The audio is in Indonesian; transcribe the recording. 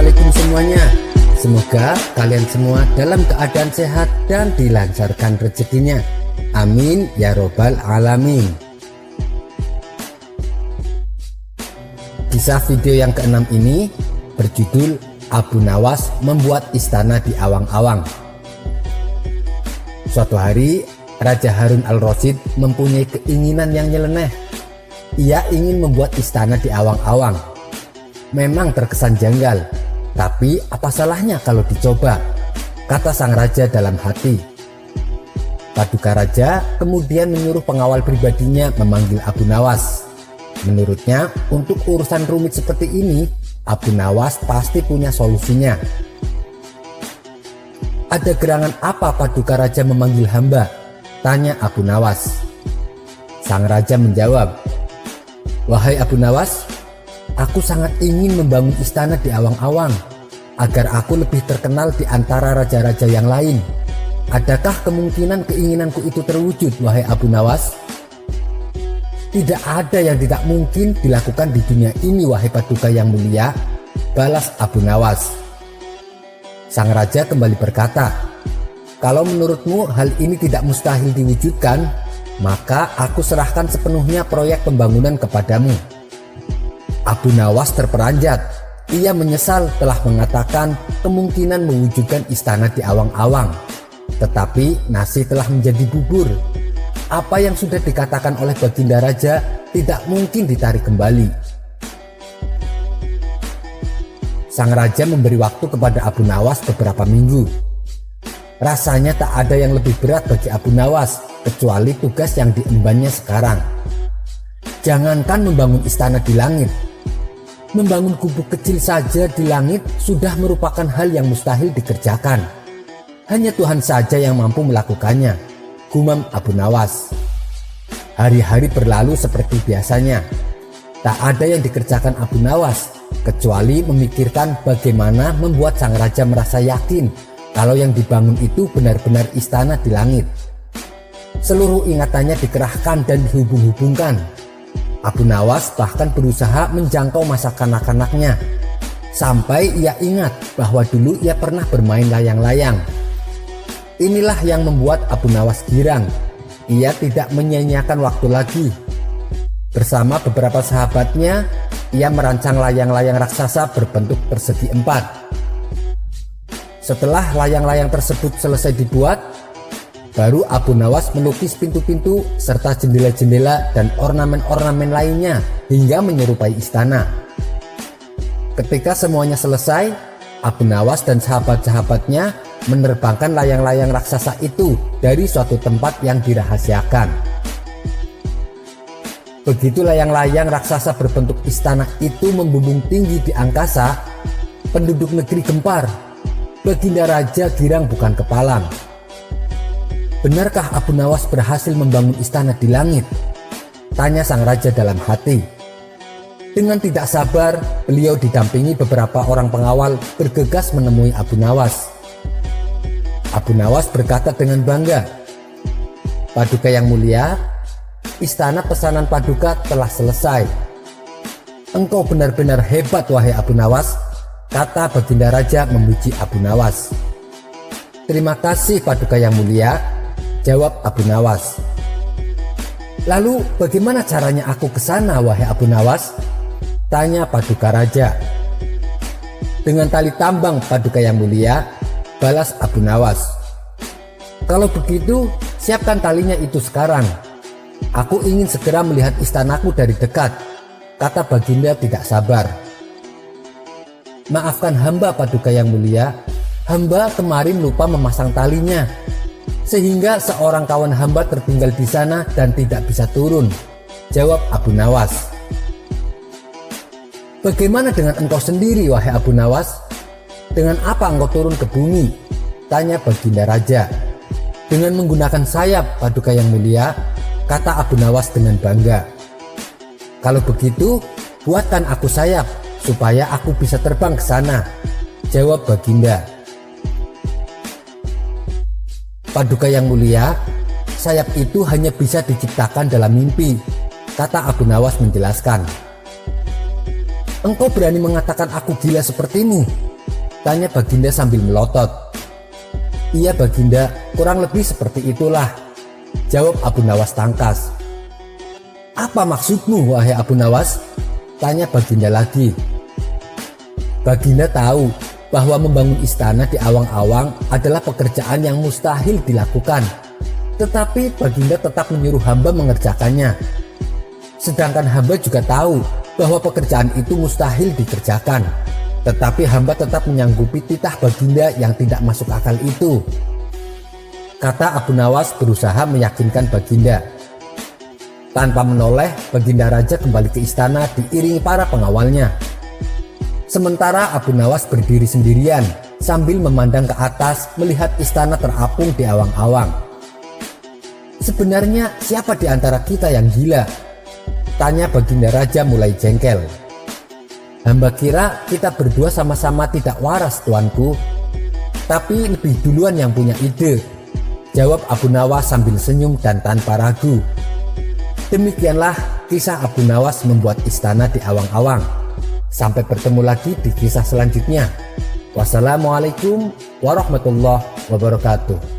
Assalamualaikum semuanya. Semoga kalian semua dalam keadaan sehat dan dilancarkan rezekinya. Amin ya robbal alamin. Kisah video yang keenam ini berjudul Abu Nawas membuat istana di awang-awang. Suatu hari Raja Harun al-Rasyid mempunyai keinginan yang nyeleneh. Ia ingin membuat istana di awang-awang. Memang terkesan janggal, tapi apa salahnya kalau dicoba, kata sang raja dalam hati. Paduka Raja kemudian menyuruh pengawal pribadinya memanggil Abu Nawas. Menurutnya, untuk urusan rumit seperti ini, Abu Nawas pasti punya solusinya. Ada gerangan apa Paduka Raja memanggil hamba? Tanya Abu Nawas. Sang raja menjawab, "Wahai Abu Nawas, aku sangat ingin membangun istana di awang-awang agar aku lebih terkenal di antara raja-raja yang lain. Adakah kemungkinan keinginanku itu terwujud, wahai Abu Nawas?" "Tidak ada yang tidak mungkin dilakukan di dunia ini, wahai Paduka yang mulia," balas Abu Nawas. Sang raja kembali berkata, "Kalau menurutmu hal ini tidak mustahil diwujudkan, maka aku serahkan sepenuhnya proyek pembangunan kepadamu." Abu Nawas terperanjat. Ia menyesal telah mengatakan kemungkinan mewujudkan istana di awang-awang. Tetapi nasi telah menjadi bubur. Apa yang sudah dikatakan oleh Baginda Raja tidak mungkin ditarik kembali. Sang raja memberi waktu kepada Abu Nawas beberapa minggu. Rasanya tak ada yang lebih berat bagi Abu Nawas kecuali tugas yang diembannya sekarang. Jangankan membangun istana di langit, membangun gubuk kecil saja di langit sudah merupakan hal yang mustahil dikerjakan. Hanya Tuhan saja yang mampu melakukannya, gumam Abu Nawas. Hari-hari berlalu seperti biasanya. Tak ada yang dikerjakan Abu Nawas kecuali memikirkan bagaimana membuat sang raja merasa yakin kalau yang dibangun itu benar-benar istana di langit. Seluruh ingatannya dikerahkan dan dihubung-hubungkan. Abu Nawas bahkan berusaha menjangkau masa kanak-kanaknya. Sampai ia ingat bahwa dulu ia pernah bermain layang-layang. Inilah yang membuat Abu Nawas girang. Ia tidak menyia-nyiakan waktu lagi. Bersama beberapa sahabatnya, ia merancang layang-layang raksasa berbentuk persegi 4. Setelah layang-layang tersebut selesai dibuat, baru Abu Nawas melukis pintu-pintu serta jendela-jendela dan ornamen-ornamen lainnya hingga menyerupai istana. Ketika semuanya selesai, Abu Nawas dan sahabat-sahabatnya menerbangkan layang-layang raksasa itu dari suatu tempat yang dirahasiakan. Begitu layang-layang raksasa berbentuk istana itu membumbung tinggi di angkasa, penduduk negeri gempar. Baginda Raja girang bukan kepalang. "Benarkah Abu Nawas berhasil membangun istana di langit?" tanya sang raja dalam hati. Dengan tidak sabar, beliau didampingi beberapa orang pengawal bergegas menemui Abu Nawas. Abu Nawas berkata dengan bangga, "Paduka yang mulia, istana pesanan Paduka telah selesai." "Engkau benar-benar hebat, wahai Abu Nawas," kata Baginda Raja memuji Abu Nawas. "Terima kasih Paduka yang mulia," jawab Abu Nawas. "Lalu bagaimana caranya aku ke sana, wahai Abu Nawas?" tanya Paduka Raja. "Dengan tali tambang, Paduka yang mulia," balas Abu Nawas. "Kalau begitu, siapkan talinya itu sekarang. Aku ingin segera melihat istanaku dari dekat," kata Baginda tidak sabar. "Maafkan hamba, Paduka yang mulia. Hamba kemarin lupa memasang talinya, sehingga seorang kawan hamba tertinggal di sana dan tidak bisa turun," jawab Abu Nawas. "Bagaimana dengan engkau sendiri, wahai Abu Nawas? Dengan apa engkau turun ke bumi?" tanya Baginda Raja. "Dengan menggunakan sayap, Paduka yang mulia," kata Abu Nawas dengan bangga. "Kalau begitu, buatkan aku sayap supaya aku bisa terbang ke sana," jawab Baginda. "Paduka yang mulia, sayap itu hanya bisa diciptakan dalam mimpi," kata Abu Nawas menjelaskan. "Engkau berani mengatakan aku gila sepertimu? Tanya Baginda sambil melotot. Iya Baginda, kurang lebih seperti itulah, jawab Abu Nawas tangkas. Apa maksudmu wahai Abu Nawas? Tanya Baginda lagi. Baginda tahu bahwa membangun istana di awang-awang adalah pekerjaan yang mustahil dilakukan, tetapi Baginda tetap menyuruh hamba mengerjakannya. Sedangkan hamba juga tahu bahwa pekerjaan itu mustahil dikerjakan, tetapi hamba tetap menyanggupi titah Baginda yang tidak masuk akal itu. Kata Abu Nawas berusaha meyakinkan Baginda. Tanpa menoleh, Baginda Raja kembali ke istana diiringi para pengawalnya. Sementara Abu Nawas berdiri sendirian sambil memandang ke atas melihat istana terapung di awang-awang. Sebenarnya siapa di antara kita yang gila? Tanya Baginda Raja mulai jengkel. Hamba kira kita berdua sama-sama tidak waras tuanku, tapi lebih duluan yang punya ide, jawab Abu Nawas sambil senyum dan tanpa ragu. Demikianlah kisah Abu Nawas membuat istana di awang-awang. Sampai bertemu lagi di kisah selanjutnya. Wassalamualaikum warahmatullahi wabarakatuh.